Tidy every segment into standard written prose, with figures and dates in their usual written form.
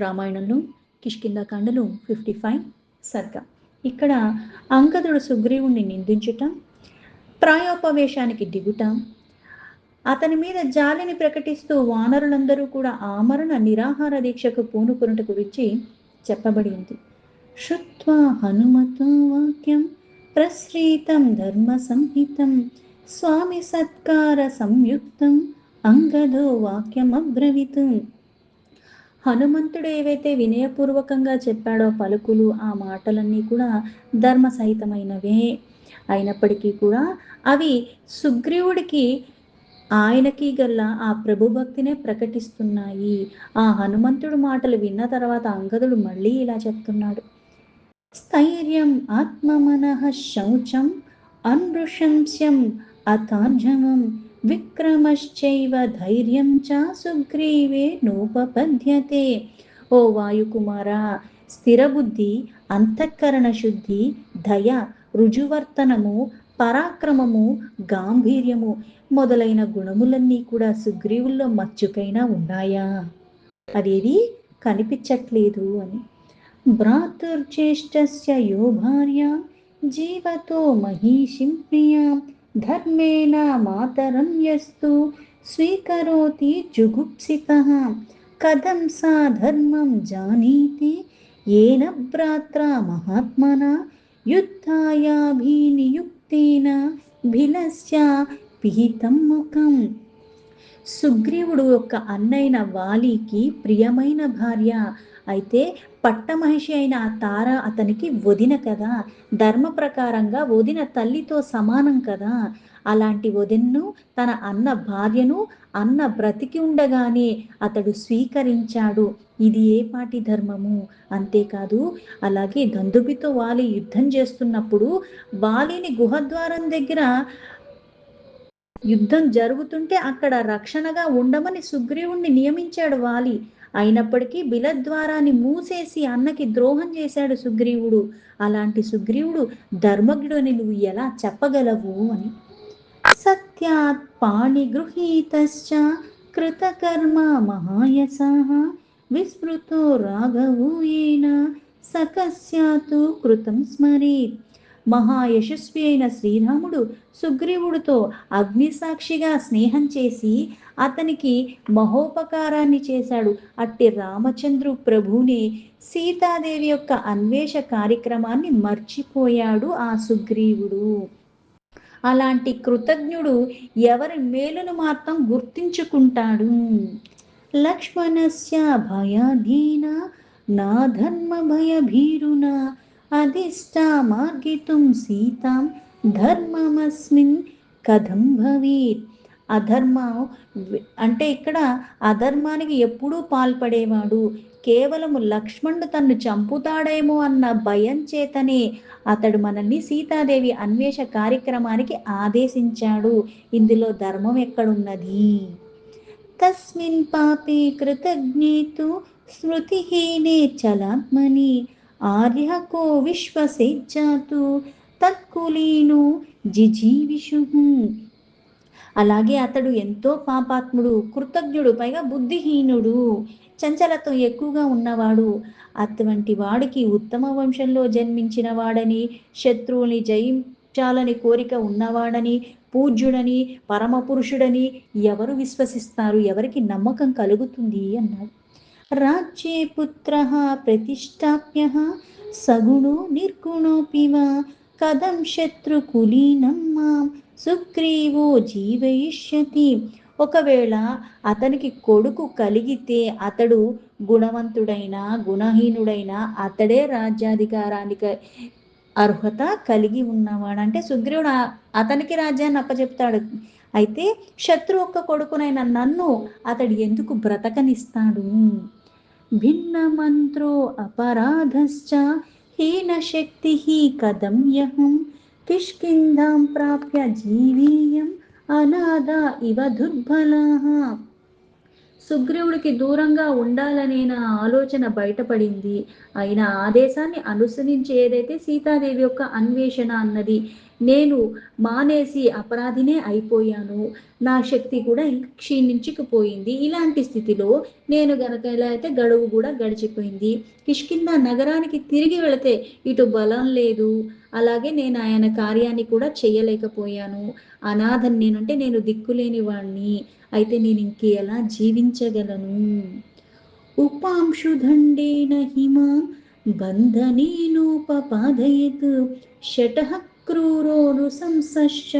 రామాయణంలో కిష్కింధాకాండలో 55 సర్గ. ఇక్కడ అంగదుడు సుగ్రీవుణ్ణి నిందించుట, ప్రాయోపవేశానికి దిగుట, అతని మీద జాలిని ప్రకటిస్తూ వానరులందరూ కూడా ఆమరణ నిరాహార దీక్షకు పూనుకొనుట గురించి చెప్పబడింది. శ్రుత్వా హనుమతో వాక్యం ప్రశ్రీతం ధర్మ సంహితం స్వామి సత్కార సంయుక్తం అంగదో వాక్యమబ్రవీతు. హనుమంతుడు ఏవైతే వినయపూర్వకంగా చెప్పాడో పలుకులు, ఆ మాటలన్నీ కూడా ధర్మ సహితమైనవే అయినప్పటికీ కూడా అవి సుగ్రీవుడికి ఆయనకి గల్ల ఆ ప్రభుభక్తినే ప్రకటిస్తున్నాయి. ఆ హనుమంతుడు మాటలు విన్న తర్వాత అంగదుడు మళ్ళీ ఇలా చెప్తున్నాడు. స్థైర్యం ఆత్మమనః శౌచం అనృశంస్యం అతార్జవం విక్రమశ్చైవ ధైర్యం చ సుగ్రీవే నోపపద్యతే. ఓ వాయుకుమారా, స్థిరబుద్ధి, అంతఃకరణ శుద్ధి, దయ, రుజువర్తనము, పరాక్రమము, గాంభీర్యము మొదలైన గుణములన్నీ కూడా సుగ్రీవుల్లో మచ్చుకైనా ఉన్నాయా? అదేది కనిపించట్లేదు అని. భ్రాతుర్జ్యేష్ఠస్య యో భార్య జీవతో మహిషిం ప్రియా ధర్మేణ మాతరం యస్తు స్వీకరోతి జుగుప్సితః కథం సా ధర్మం జానీతి ఏన భ్రాత్రా మహాత్మనా యుద్ధాయాభినియుక్తేన భిలస్య పిహితం ముఖం. సుగ్రీవుడు యొక్క అన్నైన వాలికి ప్రియమైన భార్య అయితే పట్టమహిషి అయిన ఆ తార అతనికి వదిన కదా. ధర్మ ప్రకారంగా వదిన తల్లితో సమానం కదా. అలాంటి వదిన్ను, తన అన్న భార్యను అన్న బ్రతికి ఉండగానే అతడు స్వీకరించాడు. ఇది ఏ పాటి ధర్మము? అంతేకాదు, అలాగే దందుబితో వాలి యుద్ధం చేస్తున్నప్పుడు వాలిని గుహద్వారం దగ్గర యుద్ధం జరుగుతుంటే అక్కడ రక్షణగా ఉండమని సుగ్రీవుణ్ణి నియమించాడు వాలి. అయినప్పటికీ బిలద్వారాన్ని మూసేసి అన్నకి ద్రోహం చేశాడు సుగ్రీవుడు. అలాంటి సుగ్రీవుడు ధర్మజ్ఞుడని నువ్వు ఎలా చెప్పగలవు అని. సత్యాత్ పాణిగృహీతశ్చ కృతకర్మ మహాయసః విస్మృతో రాఘవూయేన సకస్యాతు కృతం స్మరేత్. మహాయశస్వి అయిన శ్రీరాముడు సుగ్రీవుడితో అగ్నిసాక్షిగా స్నేహం చేసి అతనికి మహోపకారాన్ని చేశాడు. అట్టి రామచంద్రు ప్రభునే సీతాదేవి యొక్క అన్వేష కార్యక్రమాన్ని మర్చిపోయాడు ఆ సుగ్రీవుడు. అలాంటి కృతజ్ఞుడు ఎవరి మేలును మాత్రం గుర్తించుకుంటాడు. లక్ష్మణస్య భయాధీన నా ధర్మ భయభీరున అధిష్టా మార్గితుం సీతాం ధర్మమస్మిన్ కథం భవేత్. అధర్మం అంటే ఇక్కడ అధర్మానికి ఎప్పుడూ పాల్పడేవాడు. కేవలము లక్ష్మణుడు తన్ను చంపుతాడేమో అన్న భయం చేతనే అతడు మనల్ని సీతాదేవి అన్వేష కార్యక్రమానికి ఆదేశించాడు. ఇందులో ధర్మం ఎక్కడున్నది? తస్మిన్ పాపే కృతజ్ఞేతు స్మృతిహీనే చలాత్మని ఆర్యకో విశ్వసేజ్జాతు తత్కులీను జిజీవిషు. అలాగే అతడు ఎంతో పాపాత్ముడు, కృతజ్ఞుడు, పైగా బుద్ధిహీనుడు, చంచలత్వం ఎక్కువగా ఉన్నవాడు. అటువంటి వాడికి ఉత్తమ వంశంలో జన్మించిన వాడని, శత్రువుని జయించాలని కోరిక ఉన్నవాడని, పూజ్యుడని, పరమపురుషుడని ఎవరు విశ్వసిస్తారు? ఎవరికి నమ్మకం కలుగుతుంది అన్నాడు. రాజ్యే పుత్రః ప్రతిష్టాప్యః సగుణో నిర్గుణోపి వా కథం శత్రుకులీనం మాం సుగ్రీవో జీవయిష్యతి. ఒకవేళ అతనికి కొడుకు కలిగితే అతడు గుణవంతుడైనా గుణహీనుడైనా అతడే రాజ్యాధికారానికి అర్హత కలిగి ఉన్నవాడు. అంటే సుగ్రీవుడు అతనికి రాజ్యాన్ని అప్పచెప్తాడు. అయితే శత్రు ఒక్క కొడుకునైన నన్ను అతడు ఎందుకు బ్రతకనిస్తాడు? భిన్న మంత్రో అపరాధశ్చ హీన శక్తి కథం యహం కిష్కింధాం ప్రాప్య జీవీయం అనాథ ఇవ దుర్బలాః. సుగ్రీవుడికి దూరంగా ఉండాలనే నా ఆలోచన బయటపడింది. అయినా ఆదేశాన్ని అనుసరించి ఏదైతే సీతాదేవి యొక్క అన్వేషణ అన్నది నేను మానేసి అపరాధినే అయిపోయాను. నా శక్తి కూడా ఇంక క్షీణించుకుపోయింది. ఇలాంటి స్థితిలో నేను గనక ఎలా అయితే గడువు కూడా గడిచిపోయింది. కిష్కింధ నగరానికి తిరిగి వెళితే ఇటు బలం లేదు. అలాగే నేను ఆయన కార్యాన్ని కూడా చేయలేకపోయాను. అనాథని నేనంటే నేను దిక్కులేని వాడిని. అయితే నేను ఇంకెలా జీవించగలను? ఉపాంశుదండేన హిమాం బంధనేనోపపాదయత్ శఠః క్రూరో నృశంసశ్చ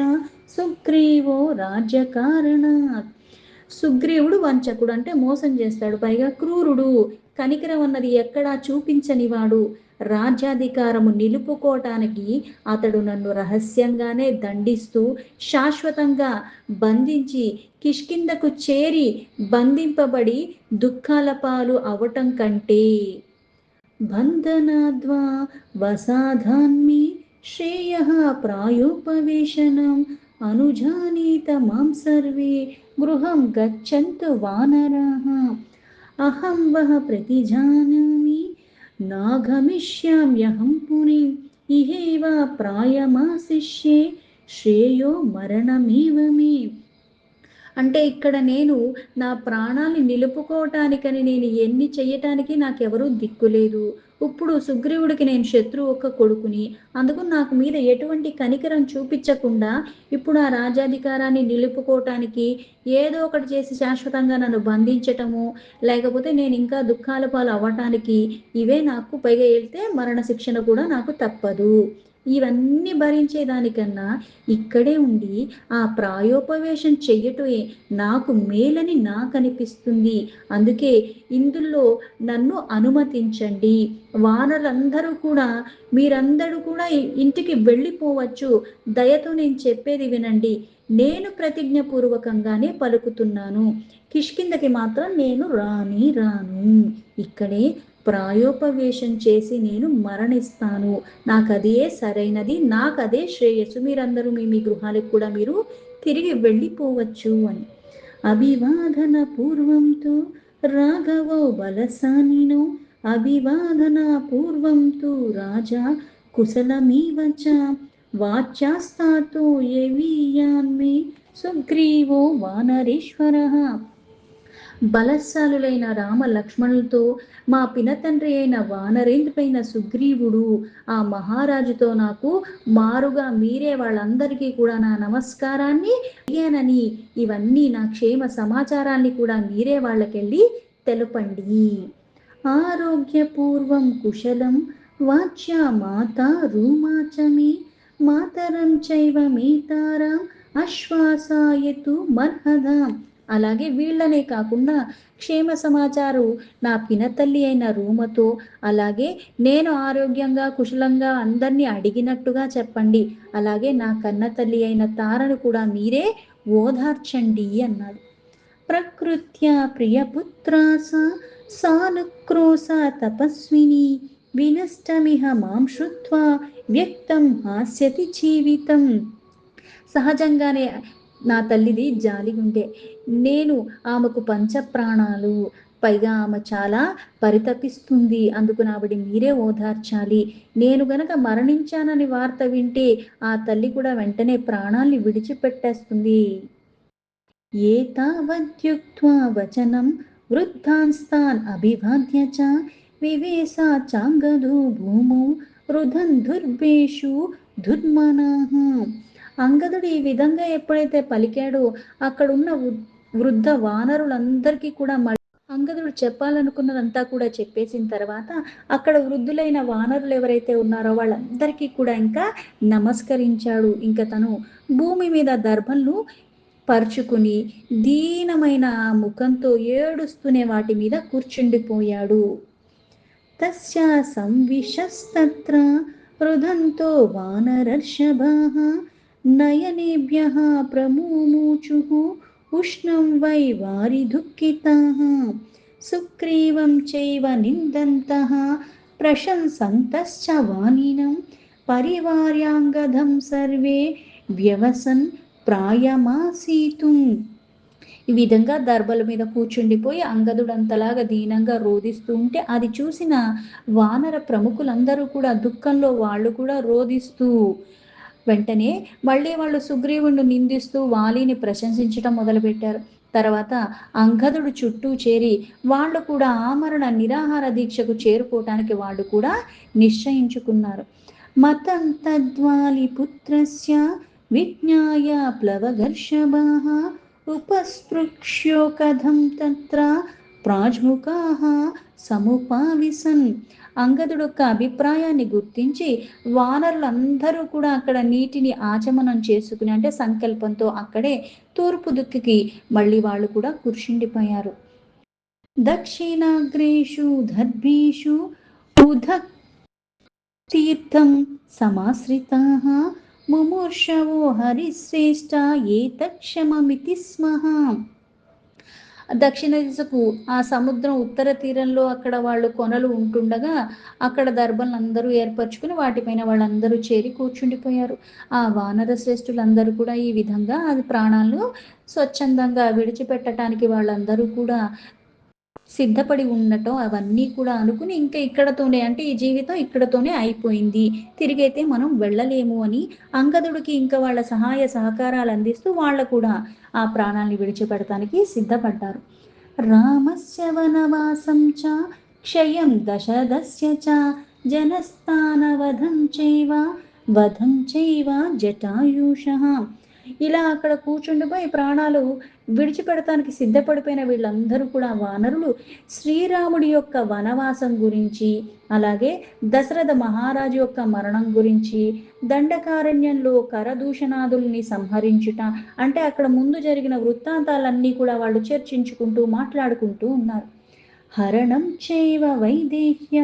సుగ్రీవో రాజ్యకారణాత్. సుగ్రీవుడు వంచకుడు అంటే మోసం చేస్తాడు, పైగా క్రూరుడు, కనికరం అన్నది ఎక్కడా చూపించనివాడు. రాజ్యాధికారము నిలుపుకోవటానికి అతడు నన్ను రహస్యంగానే దండిస్తూ శాశ్వతంగా బంధించి కిష్కింధకు చేరి బంధింపబడి దుఃఖాల పాలు అవటం కంటే బంధనాద్వా వసాధాన్మి శ్రేయః ప్రాయోపవేశనం అనుజానీత మాం సర్వే గృహం గచ్చంతు వానరాః అహం వః ప్రతిజానామి నాగమిష్యామ్యహం పురీం ఇహేవ ప్రాయమాశిష్యే శ్రేయో మరణమేవ మే. అంటే ఇక్కడ నేను నా ప్రాణాన్ని నిలుపుకోవటానికని నేను ఎన్ని చెయ్యటానికి నాకెవరూ దిక్కులేదు. ఇప్పుడు సుగ్రీవుడికి నేను శత్రువు ఒక్క కొడుకుని, అందుకు నాకు మీద ఎటువంటి కనికరం చూపించకుండా ఇప్పుడు ఆ రాజ్యాధికారాన్ని నిలుపుకోవటానికి ఏదో ఒకటి చేసి శాశ్వతంగా నన్ను బంధించటము, లేకపోతే నేను ఇంకా దుఃఖాల పాలు అవ్వటానికి ఇవే నాకు, పైగా వెళ్తే మరణశిక్షణ కూడా నాకు తప్పదు. ఇవన్నీ భరించేదానికన్నా ఇక్కడే ఉండి ఆ ప్రాయోపవేశం చెయ్యటమే నాకు మేలని నాకు అనిపిస్తుంది. అందుకే ఇందులో నన్ను అనుమతించండి. వానరులందరూ కూడా, మీరందరూ కూడా ఇంటికి వెళ్ళిపోవచ్చు. దయతో నేను చెప్పేది వినండి. నేను ప్రతిజ్ఞపూర్వకంగానే పలుకుతున్నాను. కిష్కింధకి మాత్రం నేను రాను. ఇక్కడే ప్రాయోపవేశం చేసి నేను మరణిస్తాను. నాకదే సరైనది, నాకదే శ్రేయస్సు. మీరందరూ మీ మీ గృహాలకు కూడా మీరు తిరిగి వెళ్ళిపోవచ్చు అని. అభివాదన పూర్వంతో రాఘవో బలసానినో అభివాదన పూర్వంతో రాజా కుశలమీవ చ వాచ్యాస్తాతో యవీయాన్మే సుగ్రీవో వానరేశ్వరః. బలశాలులైన రామ లక్ష్మణులతో మా పినతండ్రి అయిన వానరేంద్రుడైన సుగ్రీవుడు ఆ మహారాజుతో నాకు మారుగా మీరే వాళ్ళందరికీ కూడా నా నమస్కారాన్ని అడిగానని, ఇవన్నీ నా క్షేమ సమాచారాన్ని కూడా మీరే వాళ్ళకెళ్ళి తెలుపండి. ఆరోగ్యపూర్వం కుశలం వాచ్య మాతా రూమాచమి మాతరం చైవ మేతారం అశ్వాసాయతు మర్హదాం. అలాగే వీళ్ళనే కాకుండా క్షేమ సమాచారం నా పినతల్లి అయిన రూమతో, అలాగే నేను ఆరోగ్యంగా కుశలంగా అందరినీ అడిగినట్టుగా చెప్పండి. అలాగే నా కన్న తల్లి అయిన తారను కూడా మీరే ఓదార్చండి అన్నాడు. ప్రకృత్యా ప్రియపుత్రా సానుక్రోశ తపస్విని వినష్టమిహ మాం శ్రుత్వా వ్యక్తం హాస్యతి జీవితం. సహజంగానే నా తల్లిది జాలిగుండే, నేను ఆమెకు పంచప్రాణాలు, పైగా ఆమె చాలా పరితపిస్తుంది. అందుకు ఆవిడ మీరే ఓదార్చాలి. నేను గనక మరణించానని వార్త వింటే ఆ తల్లి కూడా వెంటనే ప్రాణాల్ని విడిచిపెట్టేస్తుంది. ఏతావద్యుక్త్వా వచనం వృద్ధాంస్తాన్ అభివాద్య చ వివేశా చాంగదో భూమౌ రుధన్ దుర్భేషు దుర్మనాః. అంగదుడు ఈ విధంగా ఎప్పుడైతే పలికాడో అక్కడున్న వృద్ధ వానరులందరికీ కూడా అంగదుడు చెప్పాలనుకున్నదంతా కూడా చెప్పేసిన తర్వాత అక్కడ వృద్ధులైన వానరులు ఎవరైతే ఉన్నారో వాళ్ళందరికీ కూడా ఇంకా నమస్కరించాడు. ఇంకా తను భూమి మీద దర్భలను పరుచుకుని దీనమైన ముఖంతో ఏడుస్తూనే వాటి మీద కూర్చుండిపోయాడు. తస్య సంవిశస్తత్ర రుదంతో వానరర్షభాః నయనేభ్యః ప్రముమూచుః ఉష్ణం వై వారి దుఃఖితాః సుగ్రీవం చైవ నిందంతః ప్రశంసంతశ్చ వానినం పరివార్యాంగదం సర్వే వ్యవసన్ ప్రాయమాసీతుం. ఈ విధంగా దర్భల మీద కూర్చుండిపోయి అంగదుడు అంతలాగా దీనంగా రోదిస్తూ ఉంటే అది చూసిన వానర ప్రముఖులందరూ కూడా దుఃఖంలో వాళ్ళు కూడా రోదిస్తూ వెంటనే మళ్ళీ వాళ్ళు సుగ్రీవుడిని నిందిస్తూ వాలిని ప్రశంసించటం మొదలుపెట్టారు. తర్వాత అంగదుడు చుట్టూ చేరి వాళ్ళు కూడా ఆమరణ నిరాహార దీక్షకు చేరుకోవటానికి వాళ్ళు కూడా నిశ్చయించుకున్నారు. మతం తద్వాలి పుత్రస్య విజ్ఞాయ ప్లవఘర్షభాః ఉపస్పృక్ష్యో కథం తత్ర ప్రాజ్ముఖాః సముపావిశన్. అంగదుడు యొక్క అభిప్రాయాన్ని గుర్తించి వానరులందరూ కూడా అక్కడ నీటిని ఆచమనం చేసుకుని అంటే సంకల్పంతో అక్కడే తూర్పు దిక్కుకి మళ్ళీ వాళ్ళు కూడా కూర్చుండిపోయారు. దక్షిణాగ్రేషు దర్భీషు ఉద తీర్థం సమాశ్రితాః ముముర్షవో హరిశ్రేష్ఠ ఏతక్షమమితి స్మః. దక్షిణ దిశకు ఆ సముద్రం ఉత్తర తీరంలో అక్కడ వాళ్ళు కొనలు ఉంటుండగా అక్కడ దర్భలందరూ ఏర్పరచుకుని వాటిపైన వాళ్ళందరూ చేరి కూర్చుండిపోయారు. ఆ వానర శ్రేష్ఠులందరూ కూడా ఈ విధంగా అది ప్రాణాలను స్వచ్ఛందంగా విడిచిపెట్టడానికి వాళ్ళందరూ కూడా సిద్ధపడి ఉండటం అవన్నీ కూడా అనుకుని ఇంకా ఇక్కడతోనే అంటే ఈ జీవితం ఇక్కడతోనే అయిపోయింది, తిరిగైతే మనం వెళ్ళలేము అని అంగదుడికి ఇంకా వాళ్ళ సహాయ సహకారాలు అందిస్తూ వాళ్ళ కూడా ఆ ప్రాణాన్ని విడిచిపెడటానికి సిద్ధపడ్డారు. రామస్య వనవాసం చ క్షయం దశరథస్య చ వధం చైవ జటాయుషః. ఇలా అక్కడ కూర్చుండిపోయి ప్రాణాలు విడిచిపెడటానికి సిద్ధపడిపోయిన వీళ్ళందరూ కూడా వానరులు శ్రీరాముడి యొక్క వనవాసం గురించి, అలాగే దశరథ మహారాజు యొక్క మరణం గురించి, దండకారణ్యంలో కరదూషణాదుల్ని సంహరించుట అంటే అక్కడ ముందు జరిగిన వృత్తాంతాలన్నీ కూడా వాళ్ళు చర్చించుకుంటూ మాట్లాడుకుంటూ ఉన్నారు. హరణం చైవ వైదేహ్య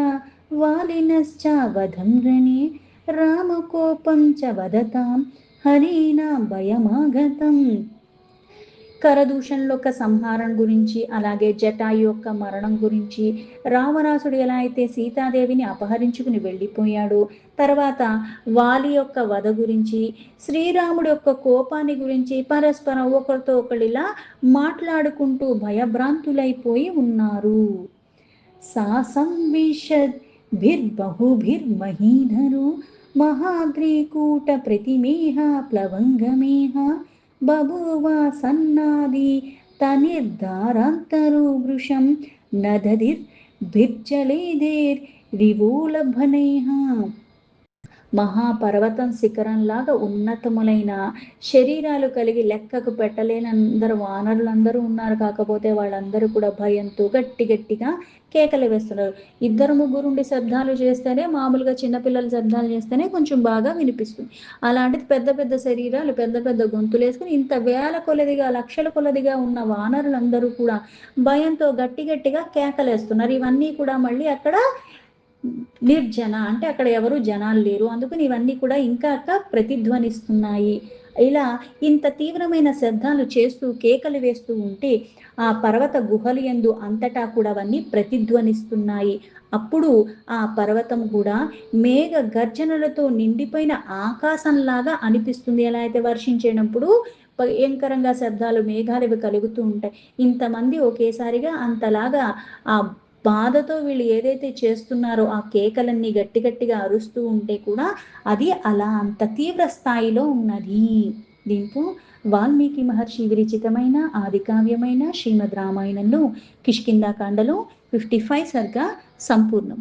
వాలినశ్చ వధం రణే రామకోపం చ వదతాం హరీనా భయమాగతం. కరదూషణుల యొక్క సంహారం గురించి, అలాగే జటాయు యొక్క మరణం గురించి, రావణాసుడు ఎలా అయితే సీతాదేవిని అపహరించుకుని వెళ్ళిపోయాడు, తర్వాత వాలి యొక్క వధ గురించి, శ్రీరాముడి యొక్క కోపాన్ని గురించి పరస్పరం ఒకరితో ఒకళ్ళు ఇలా మాట్లాడుకుంటూ భయభ్రాంతులైపోయి ఉన్నారు. సా సంవిశద్ భిర్బహుభిర్మహీధరు మహాగ్రీకూట ప్రతిమేహ ప్లవంగమేహ బభూవ సన్నాది తనిర్ధారాంతరో వృషం నదధిర్ భిర్జలేదేర్ రివోలభనైః. మహాపర్వతం శిఖరంలాగా ఉన్నతములైన శరీరాలు కలిగి లెక్కకు పెట్టలేనందరూ వానరులందరూ ఉన్నారు. కాకపోతే వాళ్ళందరూ కూడా భయంతో గట్టి గట్టిగా కేకలు వేస్తున్నారు. ఇద్దరు ముగ్గురుండి శబ్దాలు చేస్తేనే మామూలుగా చిన్నపిల్లలు శబ్దాలు చేస్తేనే కొంచెం బాగా వినిపిస్తుంది. అలాంటిది పెద్ద పెద్ద శరీరాలు పెద్ద పెద్ద గొంతులు వేసుకుని ఇంత వేల కొలదిగా లక్షల కొలదిగా ఉన్న వానరులందరూ కూడా భయంతో గట్టి గట్టిగా కేకలేస్తున్నారు. ఇవన్నీ కూడా మళ్ళీ అక్కడ నిర్జన అంటే అక్కడ ఎవరు జనాలు లేరు, అందుకని ఇవన్నీ కూడా ఇంకా ప్రతిధ్వనిస్తున్నాయి. ఇలా ఇంత తీవ్రమైన శబ్దాలు చేస్తూ కేకలు వేస్తూ ఉంటే ఆ పర్వత గుహలు యందు అంతటా కూడా అవన్నీ ప్రతిధ్వనిస్తున్నాయి. అప్పుడు ఆ పర్వతం కూడా మేఘ గర్జనలతో నిండిపోయిన ఆకాశంలాగా అనిపిస్తుంది. ఎలా అయితే వర్షించేటప్పుడు భయంకరంగా శబ్దాలు మేఘాలు కలుగుతూ ఉంటాయి, ఇంతమంది ఒకేసారిగా అంతలాగా ఆ బాధతో వీళ్ళు ఏదైతే చేస్తున్నారో ఆ కేకలన్నీ గట్టి గట్టిగా అరుస్తూ ఉంటే కూడా అది అలా అంత తీవ్ర స్థాయిలో ఉన్నది. దీంతో వాల్మీకి మహర్షి విరచితమైన ఆది కావ్యమైన శ్రీమద్ రామాయణంలో కిష్కింధాకాండలో 55 సర్గ సంపూర్ణం.